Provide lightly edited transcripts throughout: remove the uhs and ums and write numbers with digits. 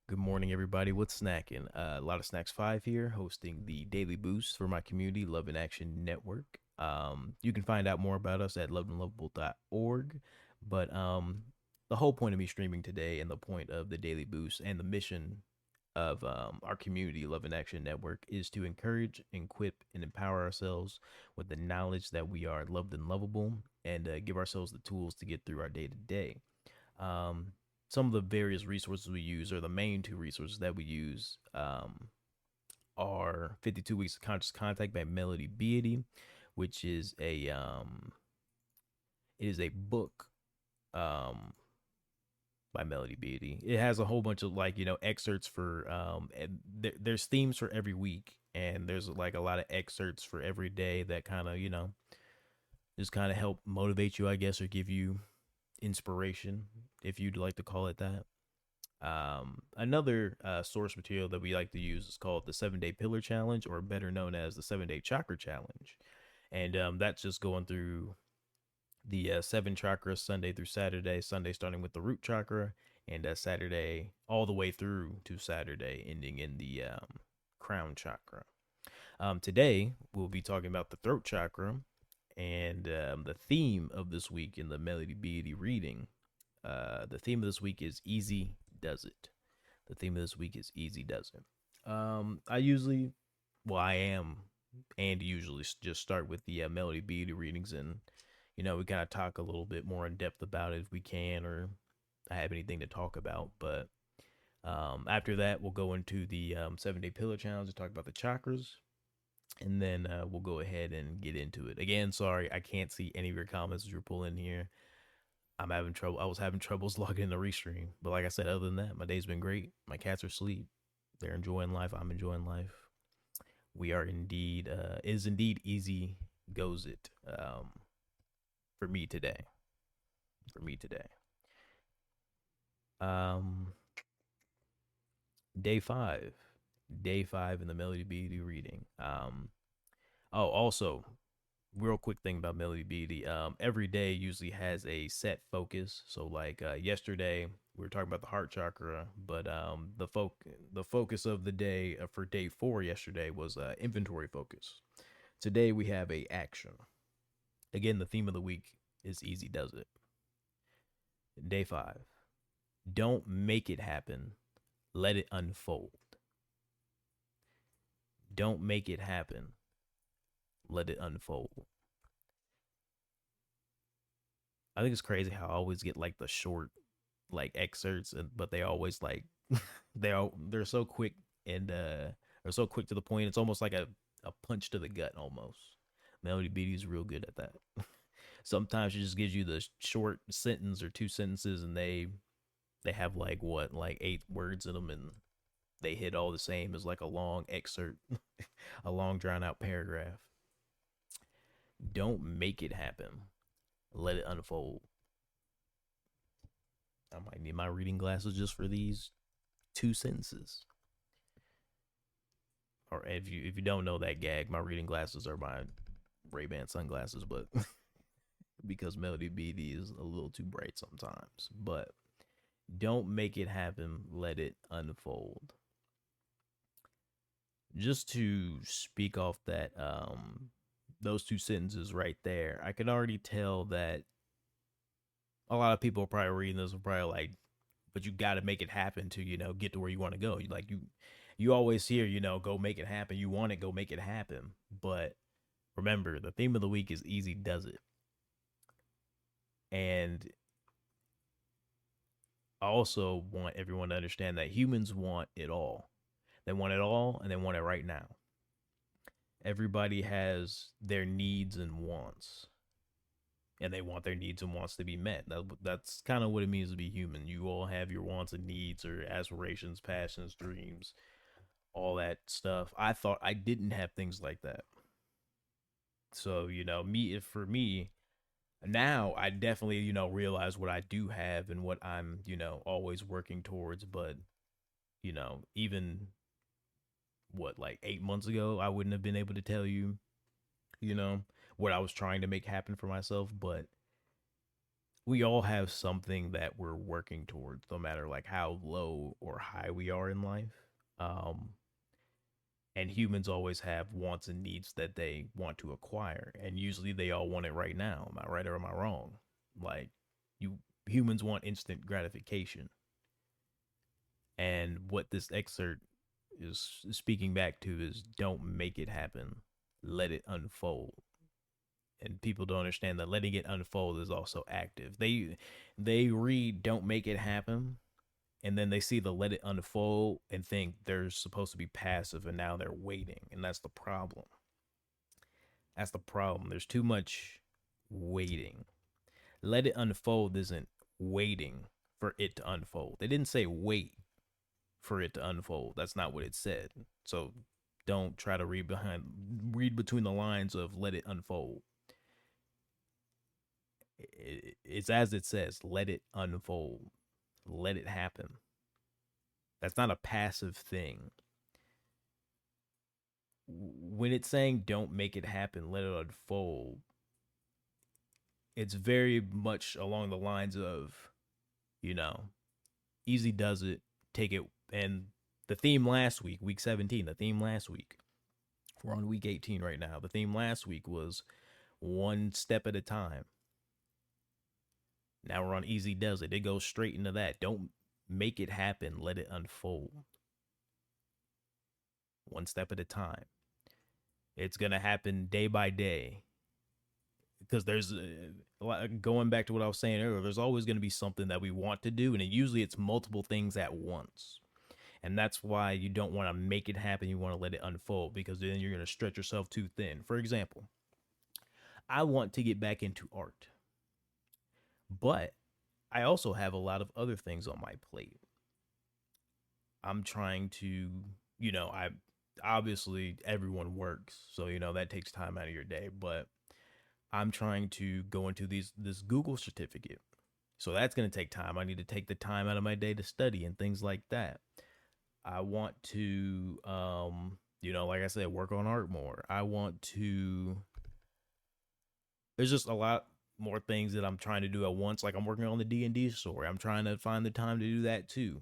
Good morning, everybody. What's snacking? LottaSnacks5 here, hosting the daily boost for my community, Love in Action Network. You can find out more about us at loveandlovable.org. But the whole point of me streaming today, and the point of the daily boost, and the mission of our community, Love in Action Network, is to encourage, equip, and empower ourselves with the knowledge that we are loved and lovable, and give ourselves the tools to get through our day to day. Um, some of the various resources we use, or the main two resources that we use, are 52 Weeks of Conscious Contact by Melody Beatty, which is a book um, by Melody Beatty. It has a whole bunch of excerpts for and there's themes for every week, and there's like a lot of excerpts for every day that kind of just kind of help motivate you, I guess, or give you inspiration, if you'd like to call it that. Another source material that we like to use is called the 7 Day Pillar Challenge, or better known as the 7 Day Chakra Challenge. And that's just going through the seven chakras, Sunday through Saturday. Sunday starting with the root chakra, and Saturday all the way through to Saturday, ending in the crown chakra. Today, we'll be talking about the throat chakra, and the theme of this week in the Melody Beatty reading. The theme of this week is Easy Does It. The theme of this week is Easy Does It. I usually, well, I am, and usually just start with the Melody Beatty readings, and we kind of talk a little bit more in depth about it if we can, or I have anything to talk about. But after that, we'll go into the 7 Day Pillar Challenge to talk about the chakras, and then we'll go ahead and get into it. Again, sorry, I can't see any of your comments as you're pulling here. I'm having trouble. I was having troubles logging in the restream. But like I said, other than that, my day's been great. My cats are asleep. They're enjoying life. I'm enjoying life. We are indeed, is indeed easy goes it for me today. For me today. Um, day five. Day five in the Melody Beatty reading. Oh, also, real quick thing about Melody Beatty. Every day usually has a set focus. So like yesterday we were talking about the heart chakra, but the focus of the day for day 4 yesterday was inventory focus. Today we have a action. Again, the theme of the week is Easy Does It. Day 5. Don't make it happen. Let it unfold. Don't make it happen. Let it unfold. I think it's crazy how I always get like the short like excerpts, but they always like they're so quick, and they're so quick to the point. It's almost like a punch to the gut almost. Melody Beatty is real good at that. Sometimes she just gives you the short sentence or two sentences, and they have like what, like 8 words in them, and they hit all the same as like a long excerpt, a long drawn out paragraph. Don't make it happen. Let it unfold. I might need my reading glasses just for these 2 sentences. Or if you don't know that gag, my reading glasses are my Ray-Ban sunglasses, but because Melody Beatty is a little too bright sometimes. But don't make it happen, let it unfold. Just to speak off that those 2 sentences right there, I can already tell that a lot of people are probably reading this and probably like, but you got to make it happen to get to where you want to go. You always hear go make it happen. You want it, go make it happen. But remember, the theme of the week is Easy Does It. And I also want everyone to understand that humans want it all. They want it all, and they want it right now. Everybody has their needs and wants, and they want their needs and wants to be met. That's kind of what it means to be human. You all have your wants and needs, or aspirations, passions, dreams, all that stuff. I thought I didn't have things like that. So, if for me, now I definitely, realize what I do have and what I'm, always working towards. But, even what, like 8 months ago, I wouldn't have been able to tell you, you know, what I was trying to make happen for myself. But we all have something that we're working towards, no matter like how low or high we are in life. Um, and humans always have wants and needs that they want to acquire, and usually they all want it right now. Am I right or am I wrong? Like, you humans want instant gratification, and what this excerpt is speaking back to is don't make it happen, let it unfold. And people don't understand that letting it unfold is also active. They read don't make it happen, and then they see the let it unfold and think they're supposed to be passive, and now they're waiting, and that's the problem. That's the problem. There's too much waiting. Let it unfold isn't waiting for it to unfold. They didn't say wait for it to unfold. That's not what it said. So don't try to read between the lines of let it unfold. It's as it says, let it unfold. Let it happen. That's not a passive thing. When it's saying don't make it happen, let it unfold, it's very much along the lines of, you know, easy does it, take it. And the theme last week, week 17, the theme last week, we're on week 18 right now. The theme last week was one step at a time. Now we're on easy does it. It goes straight into that. Don't make it happen, let it unfold. One step at a time. It's going to happen day by day. Because there's going back to what I was saying earlier, there's always going to be something that we want to do, and usually it's multiple things at once. And that's why you don't want to make it happen. You want to let it unfold, because then you're going to stretch yourself too thin. For example, I want to get back into art, but I also have a lot of other things on my plate. I'm trying to, I obviously everyone works, so that takes time out of your day, but I'm trying to go into this Google certificate. So that's going to take time. I need to take the time out of my day to study and things like that. I want to like I said, work on art more. I want to There's just a lot more things that I'm trying to do at once. Like I'm working on the D&D story. I'm trying to find the time to do that too.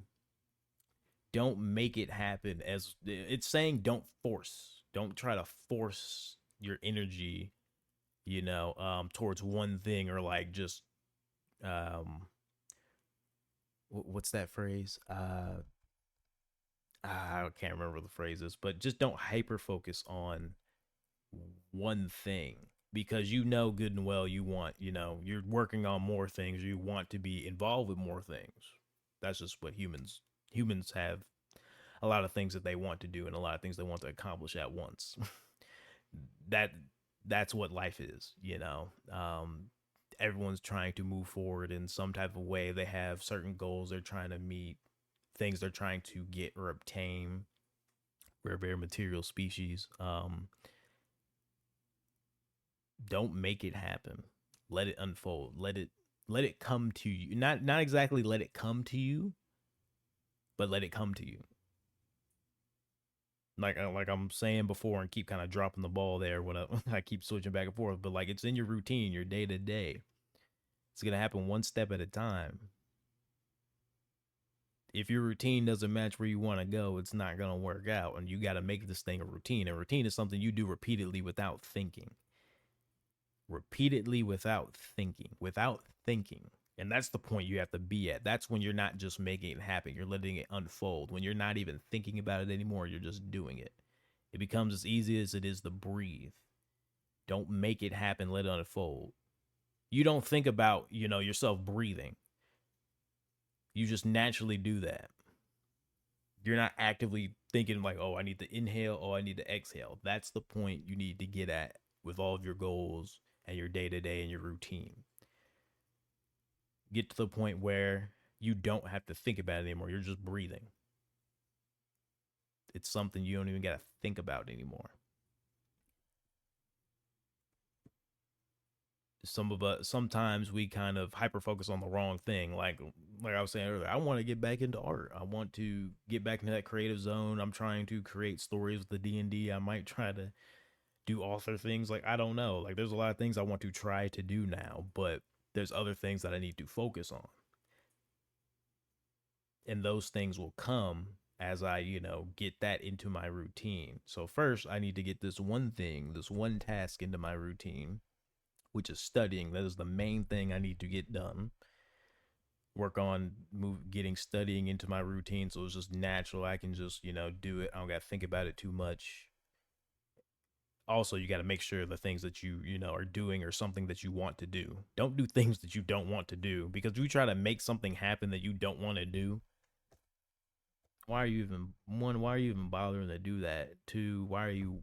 Don't make it happen. As it's saying, don't force. Don't try to force your energy, towards one thing, or like just what's that phrase? I can't remember the phrases, but just don't hyper focus on one thing, because good and well you want, you're working on more things, you want to be involved with more things. That's just what humans have a lot of things that they want to do and a lot of things they want to accomplish at once. that that's what life is, everyone's trying to move forward in some type of way. They have certain goals they're trying to meet, things they're trying to get or obtain. We're a very material species. Don't make it happen. Let it unfold. Let it come to you. Not exactly let it come to you, but let it come to you. Like I'm saying before, and keep kind of dropping the ball there when I keep switching back and forth, but like it's in your routine, your day to day. It's gonna happen one step at a time. If your routine doesn't match where you want to go, it's not gonna work out, and you got to make this thing a routine. A routine is something you do repeatedly without thinking. Repeatedly without thinking. And that's the point you have to be at. That's when you're not just making it happen, you're letting it unfold. When you're not even thinking about it anymore, you're just doing it. It becomes as easy as it is to breathe. Don't make it happen, let it unfold. You don't think about, yourself breathing. You just naturally do that. You're not actively thinking like, oh, I need to inhale, oh, I need to exhale. That's the point you need to get at with all of your goals and your day to day and your routine. Get to the point where you don't have to think about it anymore. You're just breathing. It's something you don't even got to think about anymore. Sometimes we kind of hyper focus on the wrong thing. Like I was saying earlier, I want to get back into art. I want to get back into that creative zone. I'm trying to create stories with the D&D. I might try to do author things. Like, I don't know. Like, there's a lot of things I want to try to do now, but there's other things that I need to focus on. And those things will come as I, get that into my routine. So first, I need to get this one thing, this one task into my routine, which is studying. That is the main thing I need to get done. Work on getting studying into my routine so it's just natural. I can just, do it. I don't got to think about it too much. Also, you got to make sure the things that you know are doing are something that you want to do. Don't do things that you don't want to do, because you try to make something happen that you don't want to do. Why are you even bothering to do that? Two, why are you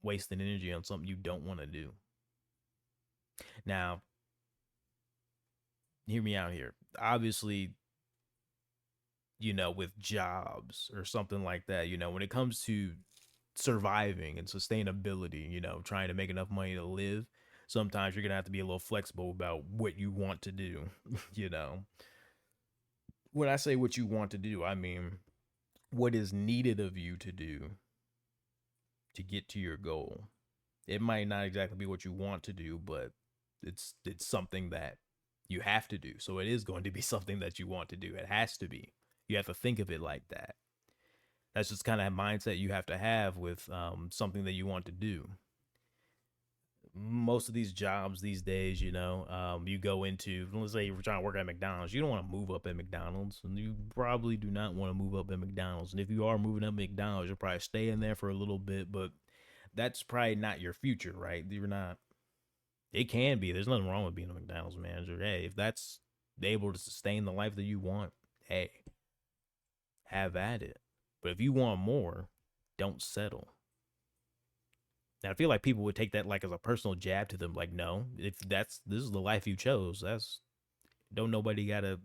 wasting energy on something you don't want to do? Now, hear me out here. Obviously, with jobs or something like that, when it comes to surviving and sustainability, trying to make enough money to live, sometimes you're going to have to be a little flexible about what you want to do. you know, when I say what you want to do, I mean what is needed of you to do to get to your goal. It might not exactly be what you want to do, but it's something that you have to do. So it is going to be something that you want to do. It has to be. You have to think of it like that. That's just kind of mindset you have to have with something that you want to do. Most of these jobs these days, you go into, let's say you're trying to work at McDonald's, you don't want to move up at McDonald's, and you probably do not want to move up at McDonald's. And if you are moving up at McDonald's, you'll probably stay in there for a little bit, but that's probably not your future, right? You're not. It can be. There's nothing wrong with being a McDonald's manager. Hey, if that's able to sustain the life that you want, hey, have at it. But if you want more, don't settle. Now, I feel like people would take that like as a personal jab to them. Like, no, if this is the life you chose, don't nobody have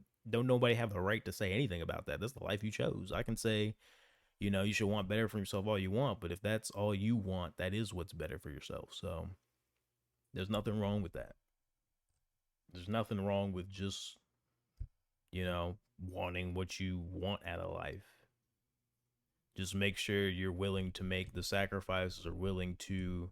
the right to say anything about that. That's the life you chose. I can say, you should want better for yourself all you want, but if that's all you want, that is what's better for yourself. So there's nothing wrong with that. There's nothing wrong with just, wanting what you want out of life. Just make sure you're willing to make the sacrifices, or willing to,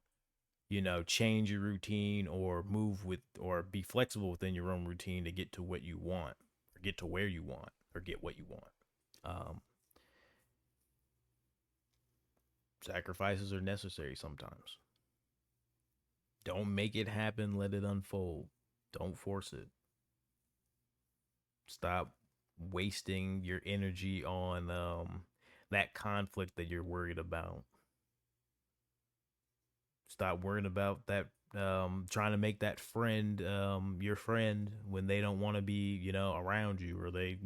change your routine, or move with, or be flexible within your own routine to get to what you want, or get to where you want, or get what you want. Sacrifices are necessary sometimes. Don't make it happen. Let it unfold. Don't force it. Stop wasting your energy on that conflict that you're worried about. Stop worrying about that, trying to make that friend your friend when they don't want to be, around you, or they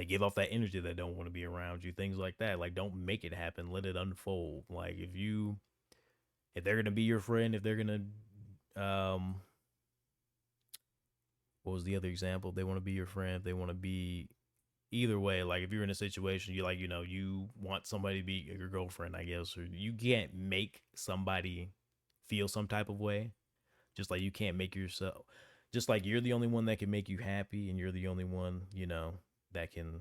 give off that energy that don't want to be around you. Things like that. Like, don't make it happen. Let it unfold. Like, if they're gonna be your friend, if they're gonna what was the other example? They want to be your friend. They want to be, either way. Like, if you're in a situation, you you want somebody to be your girlfriend, I guess, or you can't make somebody feel some type of way. Just like you can't make yourself, just like you're the only one that can make you happy, and you're the only one, that can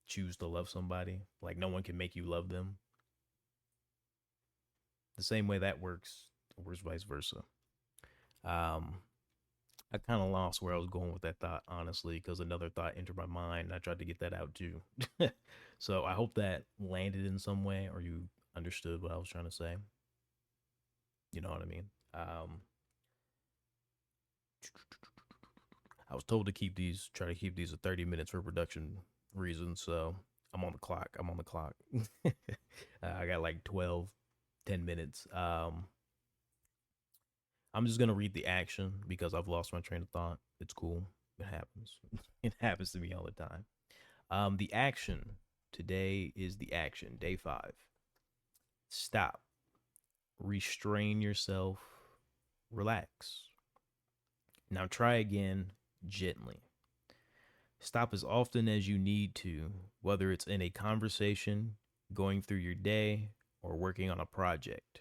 choose to love somebody. Like, no one can make you love them. The same way that works vice versa. I kind of lost where I was going with that thought, honestly, because another thought entered my mind, and I tried to get that out too. So I hope that landed in some way, or you understood what I was trying to say. You know what I mean? I was told to try to keep these at 30 minutes for production reasons. So I'm on the clock. I got like 10 minutes. I'm just gonna read the action because I've lost my train of thought. It's cool. It happens. It happens to me all the time. The action today is the action. Day 5. Stop. Restrain yourself. Relax. Now try again gently. Stop as often as you need to, whether it's in a conversation, going through your day, or working on a project.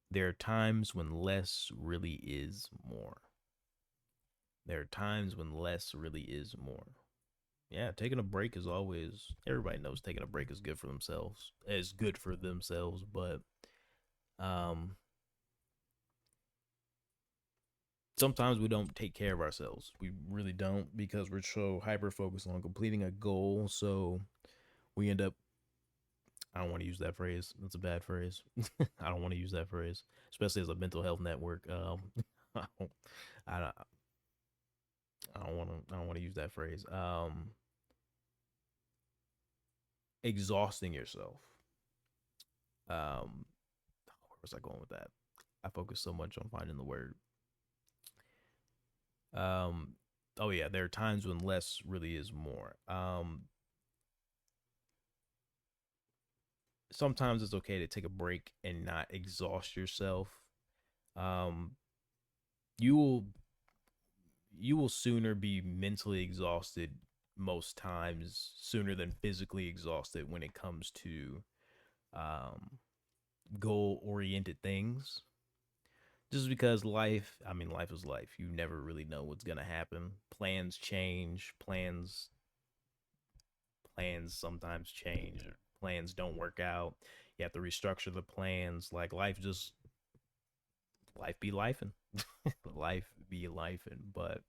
There are times when less really is more. There are times when less really is more. Yeah, taking a break is always, everybody knows taking a break is good for themselves. It's good for themselves, but sometimes we don't take care of ourselves. We really don't, because we're so hyper focused on completing a goal. So we end up, I don't want to use that phrase. That's a bad phrase. I don't want to use that phrase, especially as a mental health network. I don't, I don't, I don't want to use that phrase. Exhausting yourself. Where was I going with that? I focus so much on finding the word. Um, oh yeah, there are times when less really is more. Sometimes it's okay to take a break and not exhaust yourself. Um, you will you will sooner be mentally exhausted most times sooner than physically exhausted when it comes to um, goal oriented things. Just because life is life. You never really know what's gonna happen. Plans change. Plans sometimes change. Plans don't work out. You have to restructure the plans. Like life be lifing. Life be lifing. But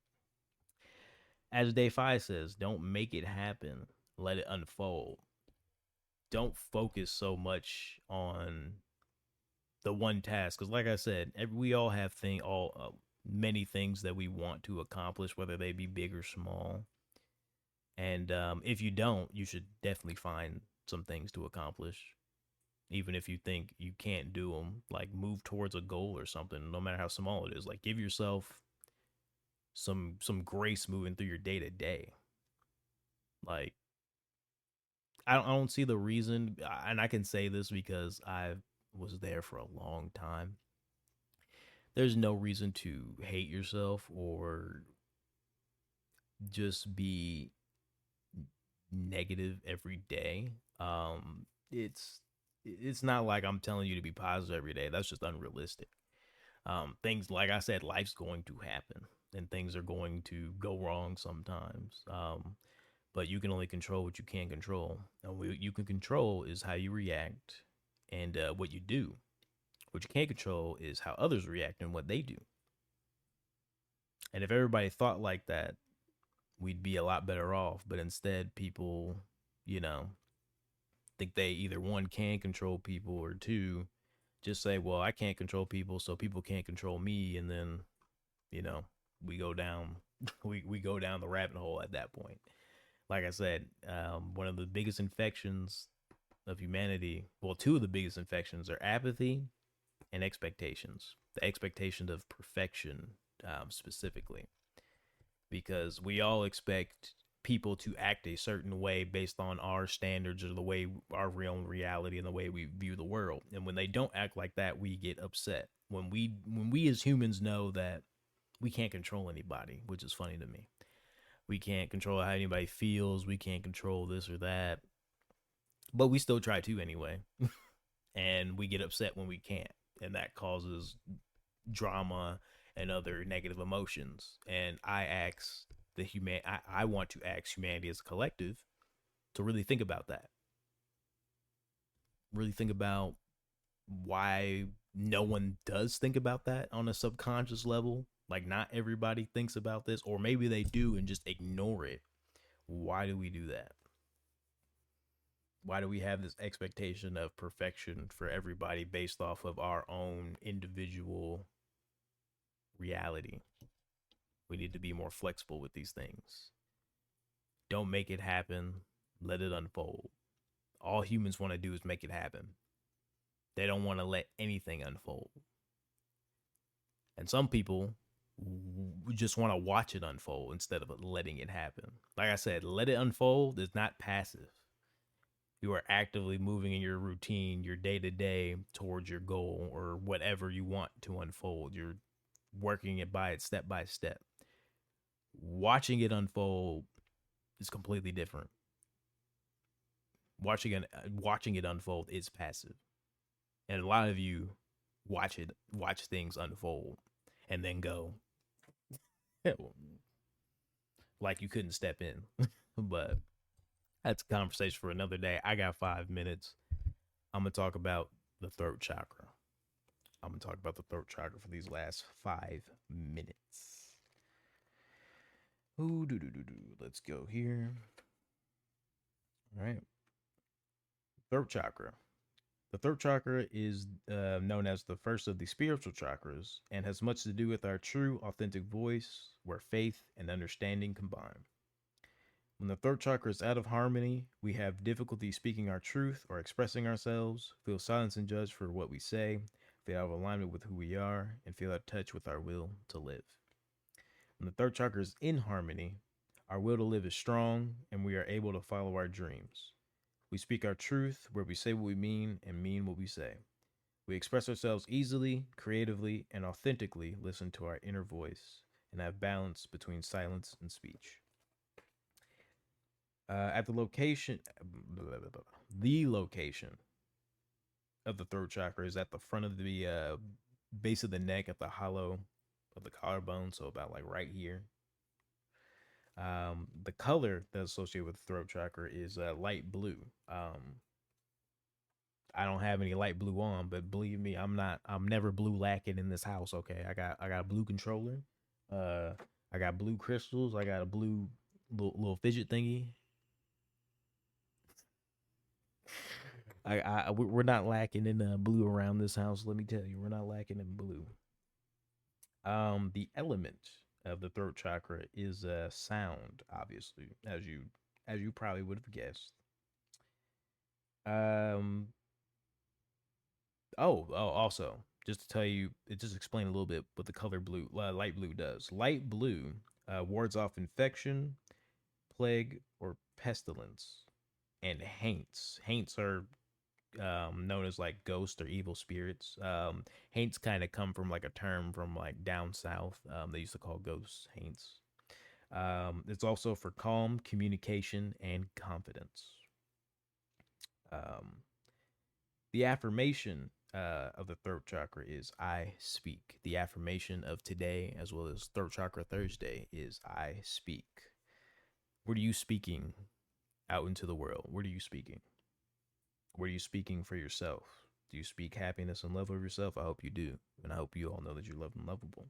as day 5 says, don't make it happen. Let it unfold. Don't focus so much on the one task, because like I said, we all have many things that we want to accomplish, whether they be big or small. And if you don't, you should definitely find some things to accomplish, even if you think you can't do them. Like move towards a goal or something, no matter how small it is. Like give yourself some grace moving through your day to day. Like I don't see the reason, and I can say this because I was there for a long time. There's no reason to hate yourself or just be negative every day. It's not like I'm telling you to be positive every day. That's just unrealistic. Things, like I said, life's going to happen and things are going to go wrong sometimes. But you can only control what you can control. And what you can control is how you react and what you do. What you can't control is how others react and what they do. And if everybody thought like that, we'd be a lot better off. But instead, people, you know, think they either one can control people or two just say, well, I can't control people, so people can't control me. And then, you know, we go down, we go down the rabbit hole at that point. Like I said, one of the biggest infections of humanity, well, two of the biggest infections are apathy and expectations. The expectation of perfection, specifically, because we all expect people to act a certain way based on our standards or the way our real reality and the way we view the world. And when they don't act like that, we get upset. When we as humans know that we can't control anybody, which is funny to me. We can't control how anybody feels. We can't control this or that. But we still try to anyway. And we get upset when we can't. And that causes drama and other negative emotions. And I want to ask humanity as a collective to really think about that. Really think about why no one does think about that on a subconscious level. Like not everybody thinks about this, or maybe they do and just ignore it. Why do we do that? Why do we have this expectation of perfection for everybody based off of our own individual reality? We need to be more flexible with these things. Don't make it happen. Let it unfold. All humans want to do is make it happen. They don't want to let anything unfold. And some people just want to watch it unfold instead of letting it happen. Like I said, let it unfold is not passive. You are actively moving in your routine, your day to day towards your goal or whatever you want to unfold. You're working it step by step. Watching it unfold is completely different. Watching it unfold is passive. And a lot of you watch things unfold and then go like you couldn't step in. But that's a conversation for another day. I got 5 minutes. I'm gonna talk about the throat chakra. I'm gonna talk about the throat chakra for these last 5 minutes. Ooh, let's go here. All right. Throat chakra. The throat chakra is known as the first of the spiritual chakras and has much to do with our true, authentic voice, where faith and understanding combine. When the throat chakra is out of harmony, we have difficulty speaking our truth or expressing ourselves, feel silenced and judged for what we say, feel out of alignment with who we are, and feel out of touch with our will to live. When the throat chakra is in harmony, our will to live is strong and we are able to follow our dreams. We speak our truth where we say what we mean and mean what we say. We express ourselves easily, creatively, and authentically listen to our inner voice and have balance between silence and speech. At the location of the throat chakra is at the front of the base of the neck at the hollow of the collarbone, so about like right here. The color that's associated with the throat chakra is light blue. I don't have any light blue on, but believe me, I'm never blue lacking in this house. Okay, I got a blue controller. I got blue crystals. I got a blue little fidget thingy. We're not lacking in blue around this house. Let me tell you, we're not lacking in blue. The element of the throat chakra is sound, obviously, as you probably would have guessed. Um. Also, just to tell you, it just explain a little bit what the color blue, light blue does. Light blue wards off infection, plague, or pestilence, and haints. Haints are known as like ghosts or evil spirits. Haints kind of come from like a term from like down south. They used to call ghosts haints. It's also for calm, communication, and confidence. Um, the affirmation of the throat chakra is I speak. The affirmation of today, as well as Throat Chakra Thursday, is I speak. What are you speaking out into the world? What are you speaking? What are you speaking for yourself? Do you speak happiness and love of yourself? I hope you do. And I hope you all know that you're loved and lovable.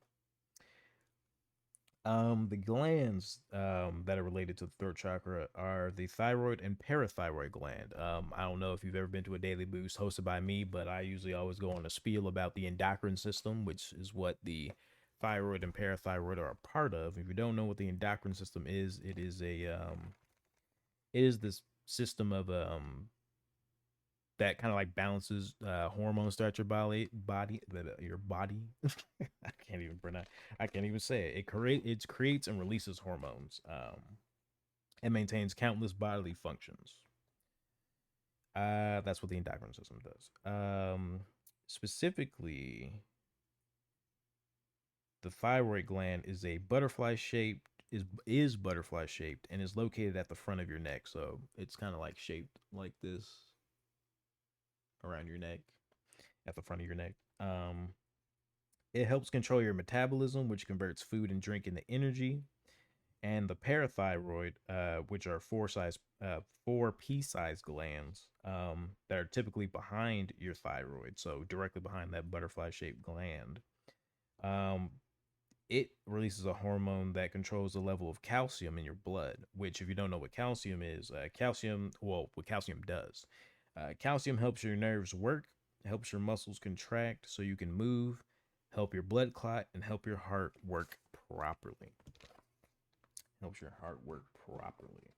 The glands that are related to the throat chakra are the thyroid and parathyroid gland. I don't know if you've ever been to a daily boost hosted by me, but I usually always go on a spiel about the endocrine system, which is what the thyroid and parathyroid are a part of. If you don't know what the endocrine system is, it is this system of that kind of like balances hormones throughout your your body. I can't even pronounce. I can't even say it. It creates and releases hormones, and maintains countless bodily functions. That's what the endocrine system does. Specifically, the thyroid gland is a butterfly shaped is butterfly shaped and is located at the front of your neck. So it's kind of like shaped like this around your neck, at the front of your neck. It helps control your metabolism, which converts food and drink into energy. And the parathyroid, which are four pea-sized glands that are typically behind your thyroid, so directly behind that butterfly-shaped gland. It releases a hormone that controls the level of calcium in your blood, which, if you don't know what calcium is, what calcium does. Calcium helps your nerves work, helps your muscles contract so you can move, help your blood clot, and help your heart work properly. Helps your heart work properly.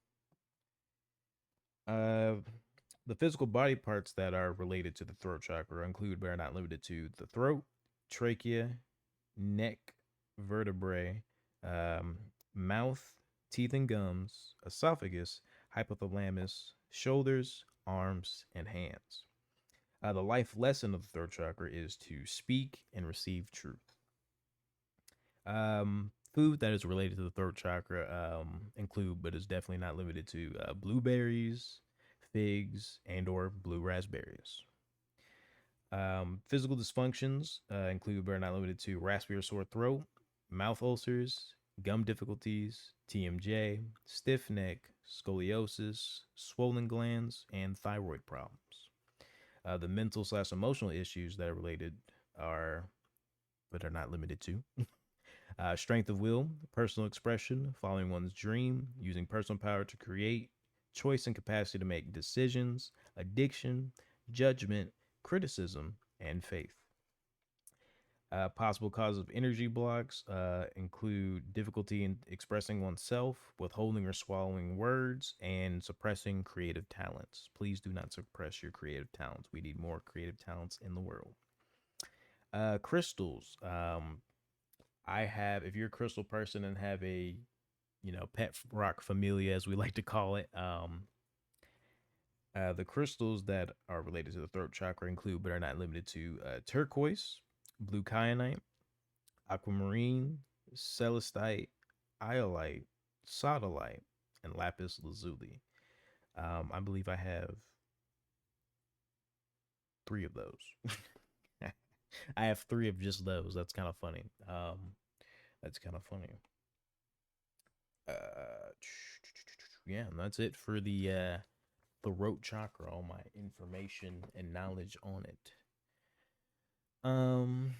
The physical body parts that are related to the throat chakra include, but are not limited to, the throat, trachea, neck, vertebrae, mouth, teeth and gums, esophagus, hypothalamus, shoulders, arms, and hands. The life lesson of the throat chakra is to speak and receive truth. Food that is related to the throat chakra include, but is definitely not limited to, blueberries, figs, and or blue raspberries. Physical dysfunctions include, but are not limited to, raspy or sore throat, mouth ulcers, gum difficulties, TMJ, stiff neck, scoliosis, swollen glands, and thyroid problems. The mental/emotional issues that are related are, but are not limited to, strength of will, personal expression, following one's dream, using personal power to create, choice and capacity to make decisions, addiction, judgment, criticism, and faith. Possible causes of energy blocks include difficulty in expressing oneself, withholding or swallowing words, and suppressing creative talents. Please do not suppress your creative talents. We need more creative talents in the world. Crystals. I have, if you're a crystal person and have a, pet rock familia, as we like to call it, the crystals that are related to the throat chakra include, but are not limited to, turquoise, blue kyanite, aquamarine, celestite, iolite, sodalite, and lapis lazuli. I believe I have three of those. I have three of just those. That's kind of funny. That's kind of funny. Uh, yeah, and that's it for the root chakra. All my information and knowledge on it. Um,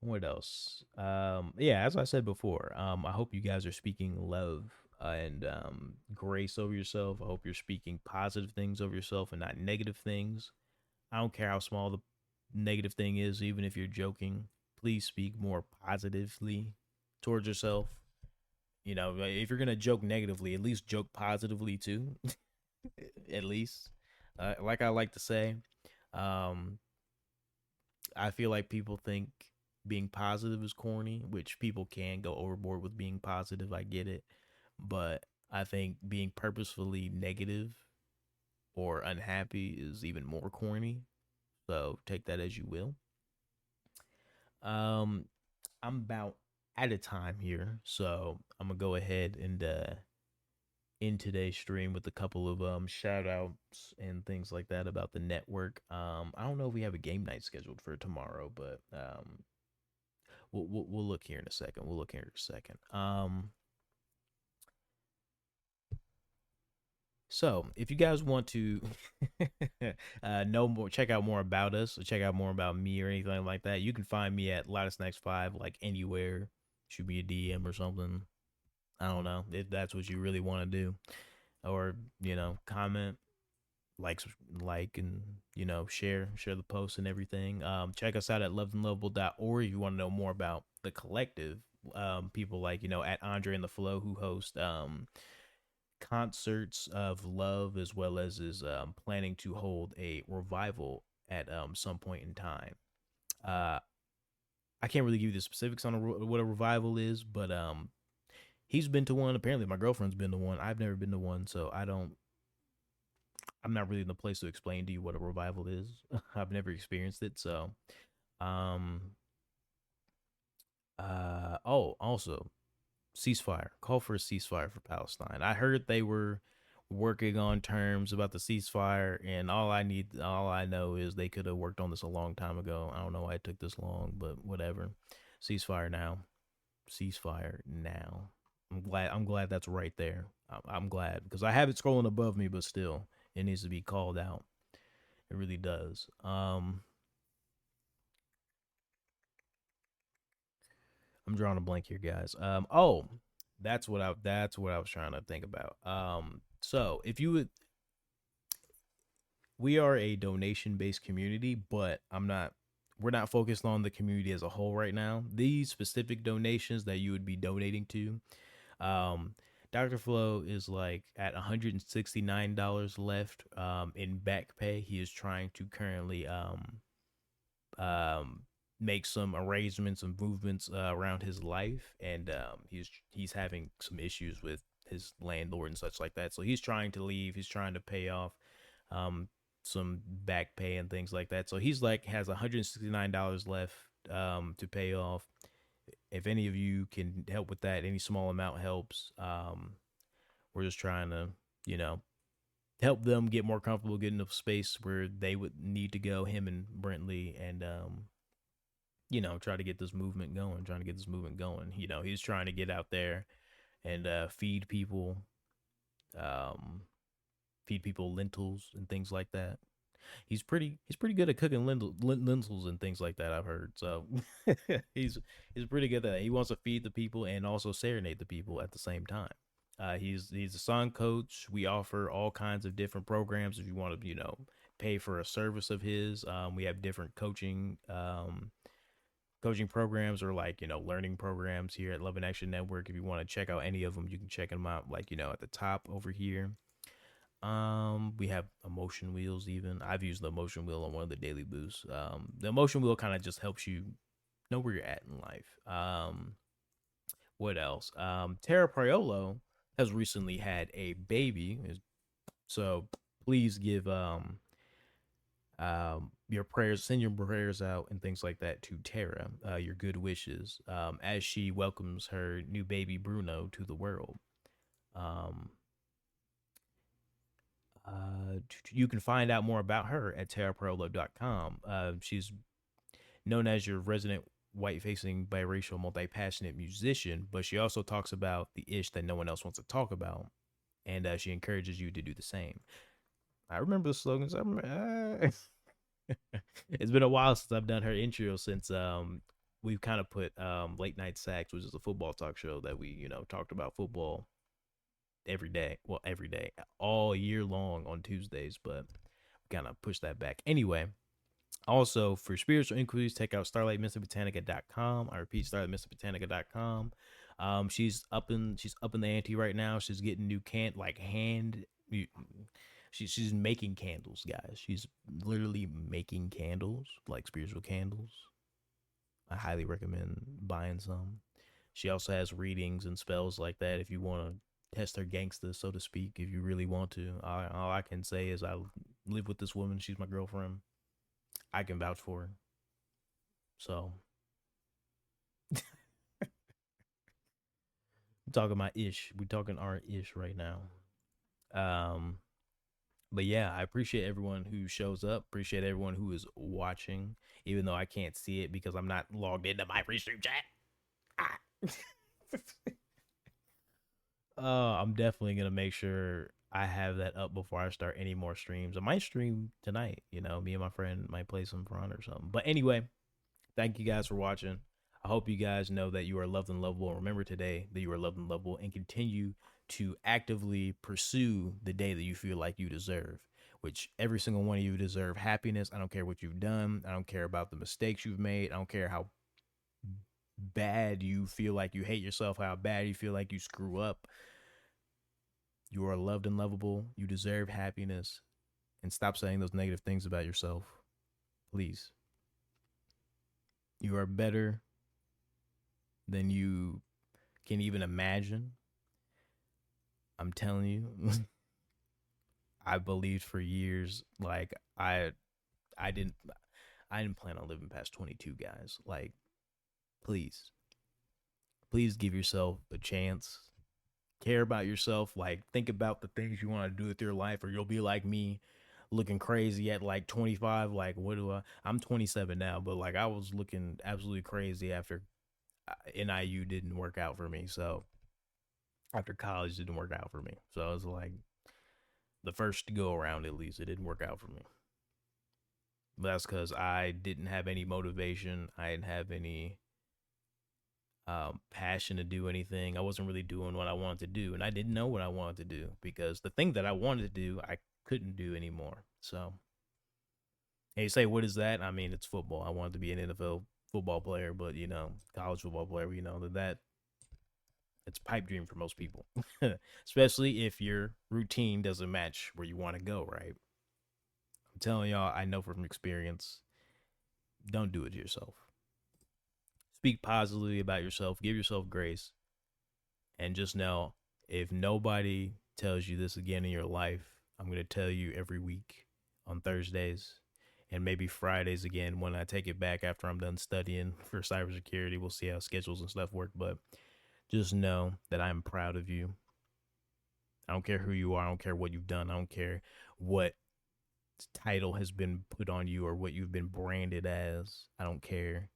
what else? Yeah, as I said before, I hope you guys are speaking love and grace over yourself. I hope you're speaking positive things over yourself and not negative things. I don't care how small the negative thing is, even if you're joking. Please speak more positively towards yourself. If you're gonna joke negatively, at least joke positively too. At least, like I like to say, um, I feel like people think being positive is corny, which people can go overboard with being positive. I get it. But I think being purposefully negative or unhappy is even more corny. So take that as you will. Um, I'm about out of time here. So I'm going to go ahead and in today's stream with a couple of shout outs and things like that about the network. I don't know if we have a game night scheduled for tomorrow, but we'll look here in a second. We'll look here in a second. So if you guys want to know more, check out more about us, or check out more about me or anything like that, you can find me at LottaSnacks5, like anywhere. Shoot me a DM or something. I don't know if that's what you really want to do, or comment, like, and share the post and everything. Check us out at lovedandlovable.org if you want to know more about the collective. People like at Andre and the Flow, who host concerts of love, as well as is planning to hold a revival at some point in time. I can't really give you the specifics on what a revival is, but he's been to one. Apparently, my girlfriend's been to one. I've never been to one, so I'm not really in the place to explain to you what a revival is. I've never experienced it, so um also ceasefire. Call for a ceasefire for Palestine. I heard they were working on terms about the ceasefire, and all I know is they could have worked on this a long time ago. I don't know why it took this long, but whatever. Ceasefire now. Ceasefire now. I'm glad that's right there. I'm glad because I have it scrolling above me, but still, it needs to be called out. It really does. I'm drawing a blank here, guys. That's what I was trying to think about. So if you would, we are a donation based community, but we're not focused on the community as a whole right now. These specific donations that you would be donating to, um, Dr. Flo is like at $169 left in back pay. He is trying to currently um, make some arrangements and movements around his life, and he's having some issues with his landlord and such like that. So he's trying to leave. He's trying to pay off um, some back pay and things like that. So he's like has $169 left to pay off. If any of you can help with that, any small amount helps. We're just trying to, you know, help them get more comfortable, get enough space where they would need to go, him and Brentley, and try to get this movement going, trying to get this movement going. He's trying to get out there and um, feed people lentils and things like that. He's pretty good at cooking lentils and things like that. I've heard. So he's he's pretty good at that. He wants to feed the people and also serenade the people at the same time. He's a song coach. We offer all kinds of different programs if you want to, pay for a service of his. We have different coaching programs or like learning programs here at Love and Action Network. If you want to check out any of them, you can check them out like at the top over here. We have emotion wheels. Even I've used the emotion wheel on one of the daily boosts. The emotion wheel kind of just helps you know where you're at in life. What else? Tara Priolo has recently had a baby, so please give your prayers, send your prayers out and things like that to Tara, your good wishes, as she welcomes her new baby Bruno to the world. Um, you can find out more about her at taraparolo.com. She's known as your resident white facing biracial multi-passionate musician, but she also talks about the ish that no one else wants to talk about, and she encourages you to do the same. I remember the slogans. It's been a while since I've done her intro, since we've kind of put Late Night Sacks, which is a football talk show that we talked about football every day. Well, every day, all year long on Tuesdays, but kind of push that back. Anyway, also for spiritual inquiries, check out starlightmysticbotanica.com. I repeat, starlightmysticbotanica.com. She's up in the ante right now. She's getting new hand. She's making candles, guys. She's literally making candles, like spiritual candles. I highly recommend buying some. She also has readings and spells like that if you want to test her gangster, so to speak, if you really want to. All I can say is I live with this woman. She's my girlfriend. I can vouch for her. So I'm talking my ish. We're talking our ish right now. Um, but yeah, I appreciate everyone who shows up. Appreciate everyone who is watching, even though I can't see it because I'm not logged into my restream chat. Ah. I'm definitely gonna make sure I have that up before I start any more streams. I might stream tonight. Me and my friend might play some Front or something. But anyway, thank you guys for watching. I hope you guys know that you are loved and lovable. Remember today that you are loved and lovable, and continue to actively pursue the day that you feel like you deserve, which every single one of you deserve happiness. I don't care what you've done. I don't care about the mistakes you've made. I don't care how bad you feel like you hate yourself, how bad you feel like you screw up. You are loved and lovable. You deserve happiness. And stop saying those negative things about yourself. Please. You are better than you can even imagine. I'm telling you. I believed for years, like I didn't plan on living past 22, guys. Like, please give yourself a chance. Care about yourself. Like, think about the things you want to do with your life, or you'll be like me, looking crazy at like 25. Like, I'm 27 now, but like I was looking absolutely crazy after NIU didn't work out for me. So after college didn't work out for me. So I was like, the first go around, at least, it didn't work out for me. But that's because I didn't have any motivation. I didn't have any passion to do anything. I wasn't really doing what I wanted to do, and I didn't know what I wanted to do because the thing that I wanted to do, I couldn't do anymore. So, and you say, what is that? I mean, it's football. I wanted to be an NFL football player, but college football player, that it's a pipe dream for most people, especially if your routine doesn't match where you want to go, right? I'm telling y'all, I know from experience, don't do it to yourself. Speak positively about yourself, give yourself grace, and just know, if nobody tells you this again in your life, I'm going to tell you every week on Thursdays and maybe Fridays again when I take it back after I'm done studying for cybersecurity. We'll see how schedules and stuff work, but just know that I'm proud of you. I don't care who you are. I don't care what you've done. I don't care what title has been put on you or what you've been branded as. I don't care.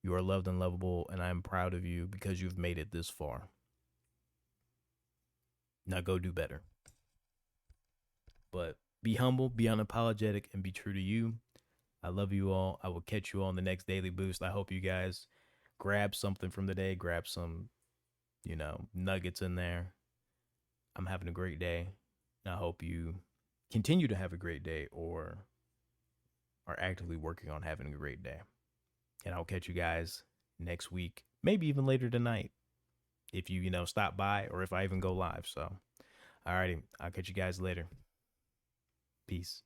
You are loved and lovable, and I'm proud of you because you've made it this far. Now go do better. But Be humble, be unapologetic, and be true to you. I love you all. I will catch you all on the next Daily Boost. I hope you guys grab something from the day, grab some, nuggets in there. I'm having a great day. I hope you continue to have a great day or are actively working on having a great day. And I'll catch you guys next week, maybe even later tonight if you, stop by or if I even go live. So, alrighty, I'll catch you guys later. Peace.